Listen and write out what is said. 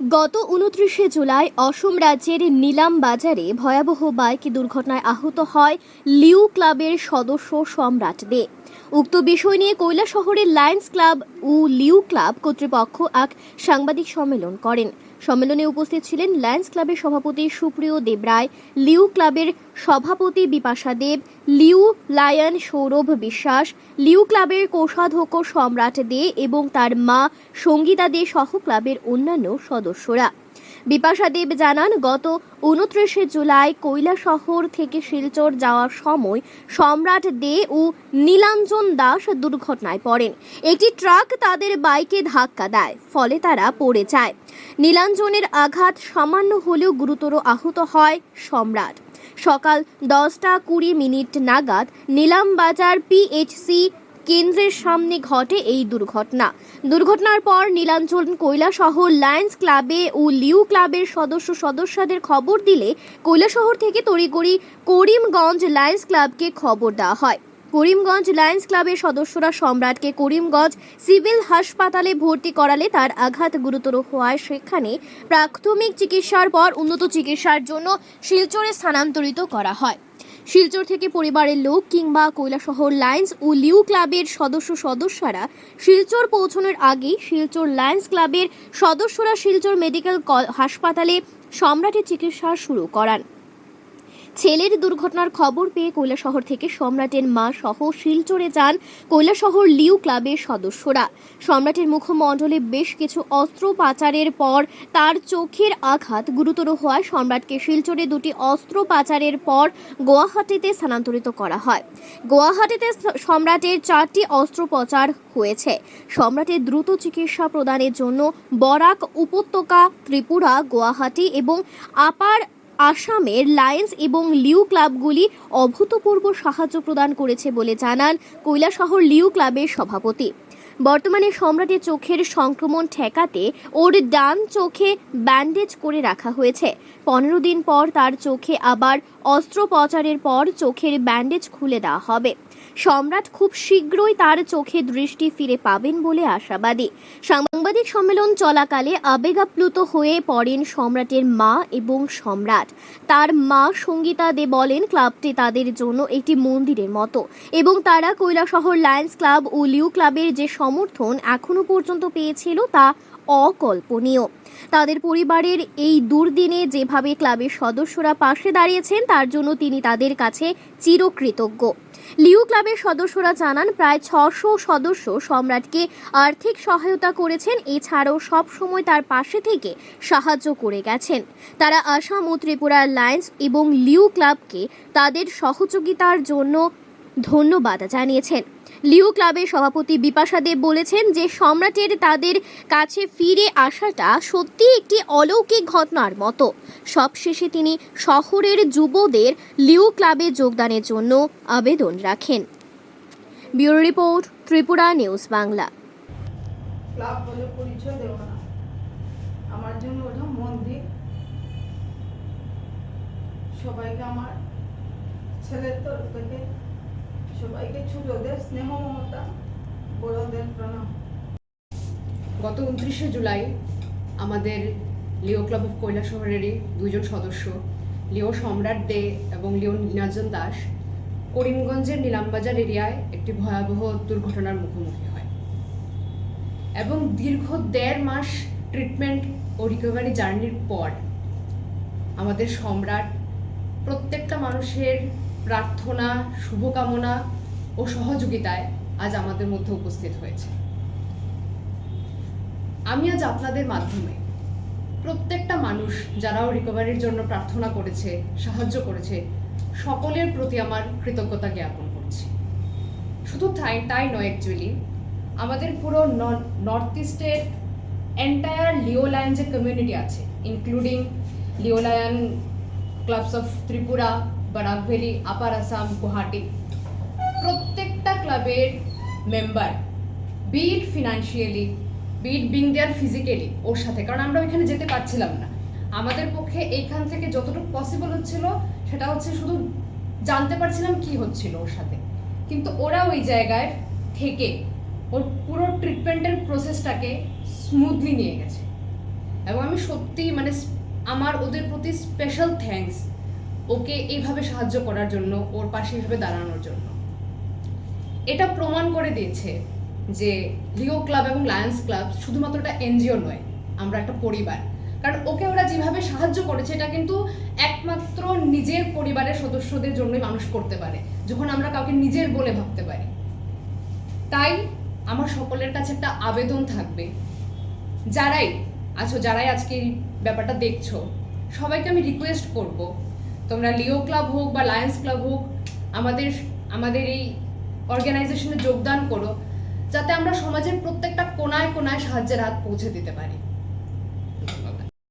গত ২৯শে জুলাই অসম রাজ্যের নিলাম বাজারে ভয়াবহ বাইক দুর্ঘটনায় আহত হয় লিউ ক্লাবের সদস্য সম্রাট দে। উক্ত বিষয় নিয়ে কৈলাসহরের লায়ন্স ক্লাব ও লিউ ক্লাব কর্তৃপক্ষ এক সাংবাদিক সম্মেলন করেন। সম্মেলনে উপস্থিত ছিলেন লায়ন্স ক্লাবের সভাপতি সুপ্রিয় দেবরায়, লিউ ক্লাবের সভাপতি বিপাশা দেব, লিউ লায়ন সৌরভ বিশ্বাস, লিউ ক্লাবের কোষাধ্যক্ষ সম্রাট দে এবং তার মা সঙ্গীতা দে সহ ক্লাবের অন্যান্য সদস্যরা। বিপাশা দেব জানান, গত ২৯শে জুলাই কৈলাসহর থেকে শিলচর যাওয়ার সময় সম্রাট দে ও নীলাঞ্জন দাস দুর্ঘটনায় পড়েন। একটি ট্রাক তাদের বাইকে ধাক্কা দেয়, ফলে তারা পড়ে যায়। নীলাঞ্জনের আঘাত সামান্য হলেও গুরুতর আহত হয় সম্রাট। সকাল 10:20 নাগাদ নিলামবাজার পিএইচসি কেন্দ্রের সামনে ঘটে এই দুর্ঘটনার পর নীলাঞ্জন কৈলাসহর লায়ন্স ক্লাবে ও লিউ ক্লাবের সদস্যদের খবর দিলে কৈলাসহর থেকে তড়িঘড়ি করিমগঞ্জ লায়ন্স ক্লাবকে খবর দেওয়া হয়। করিমগঞ্জ লায়ন্স ক্লাবের সদস্যরা সম্রাটকে করিমগঞ্জ সিভিল হাসপাতালে ভর্তি করালে তার আঘাত গুরুতর হওয়ায় সেখানে প্রাথমিক চিকিৎসার পর উন্নত চিকিৎসার জন্য শিলচরে স্থানান্তরিত করা হয়। শিলচর থেকে পরিবারের লোক কিংবা কৈলাসহর লায়ন্স ও লিউ ক্লাবের সদস্যরা শিলচর পৌঁছানোর আগেই শিলচর লায়ন্স ক্লাবের সদস্যরা শিলচর মেডিকেল হাসপাতালে সম্রাটের চিকিৎসা শুরু করান। ছেলের দুর্ঘটনার খবর পেয়ে কৈলাসহর থেকে সম্রাটের মা সহ শিলচরে যান কৈলাসহর লিউ ক্লাবের সদস্যরা। সম্রাটের মুখমণ্ডলে বেশ কিছু অস্ত্রোপচারের পর তার চোখের আঘাত গুরুতর হওয়ায় সম্রাটকে শিলচরে দুটি অস্ত্রোপচারের পর গুয়াহাটিতে স্থানান্তরিত করা হয়। গুয়াহাটিতে সম্রাটের 4টি অস্ত্রোপচার হয়েছে। সম্রাটের দ্রুত চিকিৎসা প্রদানের জন্য বরাক উপত্যকা, ত্রিপুরা, গুয়াহাটি এবং আপার আসামের লায়ন্স এবং লিউ ক্লাবগুলি অভূতপূর্ব সাহায্য প্রদান করেছে বলে জানান কৈলাসহর লিউ ক্লাবের সভাপতি। বর্তমানে সম্রাটের চোখের সংক্রমণ ঠেকাতে ওর ডান চোখে ব্যান্ডেজ করে রাখা হয়েছে। 15 দিন পর তার চোখে আবার অস্ত্রোপচারের পর চোখের ব্যান্ডেজ খুলে দেওয়া হবে। সম্রাট খুব শীঘ্রই তার চোখে দৃষ্টি ফিরে পাবেন বলে আশাবাদী। সাংবাদিক সম্মেলন চলাকালে আবেগাপ্লুত হয়ে পড়েন সম্রাটের মা এবং সম্রাট। তার মা সঙ্গীতা দে বলেন, ক্লাবটি তাদের জন্য একটি মন্দিরের মতো এবং তারা কৈলাসহর লায়ন্স ক্লাব ও লিউ ক্লাবের যে সমর্থন এখনো পর্যন্ত পেয়েছিল তা অকল্পনীয়। তাদের পরিবারের এই দুর্দিনে যেভাবে ক্লাবের সদস্যরা পাশে দাঁড়িয়েছেন তার জন্য তিনি তাদের কাছে চিরকৃতজ্ঞ। লিউ ক্লাবের সদস্যরা জানান, প্রায় 600 সদস্য সম্রাটকে আর্থিক সহায়তা করেছেন, এছাড়াও সব সময় তার পাশে থেকে সাহায্য করে গেছেন। তারা আসাম ও ত্রিপুরার লায়ন্স এবং লিউ ক্লাবকে তাদের সহযোগিতার জন্য ধন্যবাদ জানিয়েছেন। লিউ ক্লাবের সভাপতি বিপাশা দেব বলেছেন যে সম্রাটের তাদের কাছে ফিরে আসাটা সত্যি একটি অলৌকিক ঘটনার মতো। সবশেষে তিনি শহরের যুবদের লিউ ক্লাবে যোগদানের জন্য আবেদন রাখেন। Bureau report, Tripura news Bangla. Club বলে পরিচয় দেব না, আমার জন্য ওটা মন্দির। সবাইকে আমার ছেলের তরফ থেকে সবাইকে ছোটদের স্নেহ মমতা, বড়দের প্রণাম। গত 29শে জুলাই আমাদের লিও ক্লাব অফ কৈলাসহরেরই 2জন সদস্য লিও সম্রাট দে এবং লিও নীলাঞ্জন দাস করিমগঞ্জের নিলামবাজার এরিয়ায় একটি ভয়াবহ দুর্ঘটনার মুখোমুখি হয় এবং দীর্ঘ 1.5 মাস ট্রিটমেন্ট ও রিকভারি জার্নির পর আমাদের সম্রাট প্রত্যেকটা মানুষের প্রার্থনা, শুভকামনা ও সহযোগিতায় আজ আমাদের মধ্যে উপস্থিত হয়েছে। আমি আজ আপনাদের মাধ্যমে প্রত্যেকটা মানুষ যারাও রিকভারির জন্য প্রার্থনা করেছে, সাহায্য করেছে, সকলের প্রতি আমার কৃতজ্ঞতা জ্ঞাপন করছি। শুধু তাই নয়, অ্যাকচুয়ালি আমাদের পুরো নর্থ ইস্টের এন্টায়ার লিও লায়ন যে কমিউনিটি আছে, including Leo Lion clubs of Tripura, Barak valley, upper Assam, Guwahati, প্রত্যেকটা ক্লাবের member, be it financially, be it being there physically or সাথে, কারণ আমরা ওইখানে যেতে পারছিলাম না। আমাদের পক্ষে এইখান থেকে যতটুকু পসিবল হচ্ছিল সেটা হচ্ছে শুধু জানতে পারছিলাম কি হচ্ছিল ওর সাথে, কিন্তু ওরা ওই জায়গায় থেকে ওর পুরো ট্রিটমেন্টের প্রসেসটাকে স্মুথলি নিয়ে গেছে এবং আমি সত্যি মানে আমার ওদের প্রতি স্পেশাল থ্যাঙ্কস ওকে এইভাবে সাহায্য করার জন্য, ওর পাশে এইভাবে দাঁড়ানোর জন্য। এটা প্রমাণ করে দিয়েছে যে লিও ক্লাব এবং লায়ন্স ক্লাব শুধুমাত্র একটা এনজিও নয়, আমরা একটা পরিবার। কারণ ওকে ওরা যেভাবে সাহায্য করেছে এটা কিন্তু একমাত্র নিজের পরিবারের সদস্যদের জন্যই মানুষ করতে পারে, যখন আমরা কাউকে নিজের বলে ভাবতে পারি। তাই আমার সকলের কাছে একটা আবেদন থাকবে, যারাই আজকে এই ব্যাপারটা দেখছো, সবাইকে আমি রিকোয়েস্ট করব, তোমরা লিও ক্লাব হোক বা লায়ন্স ক্লাব হোক আমাদের এই অর্গানাইজেশনে যোগদান করো, যাতে আমরা সমাজের প্রত্যেকটা কোনায় কোনায় সাহায্যের হাত পৌঁছে দিতে পারি।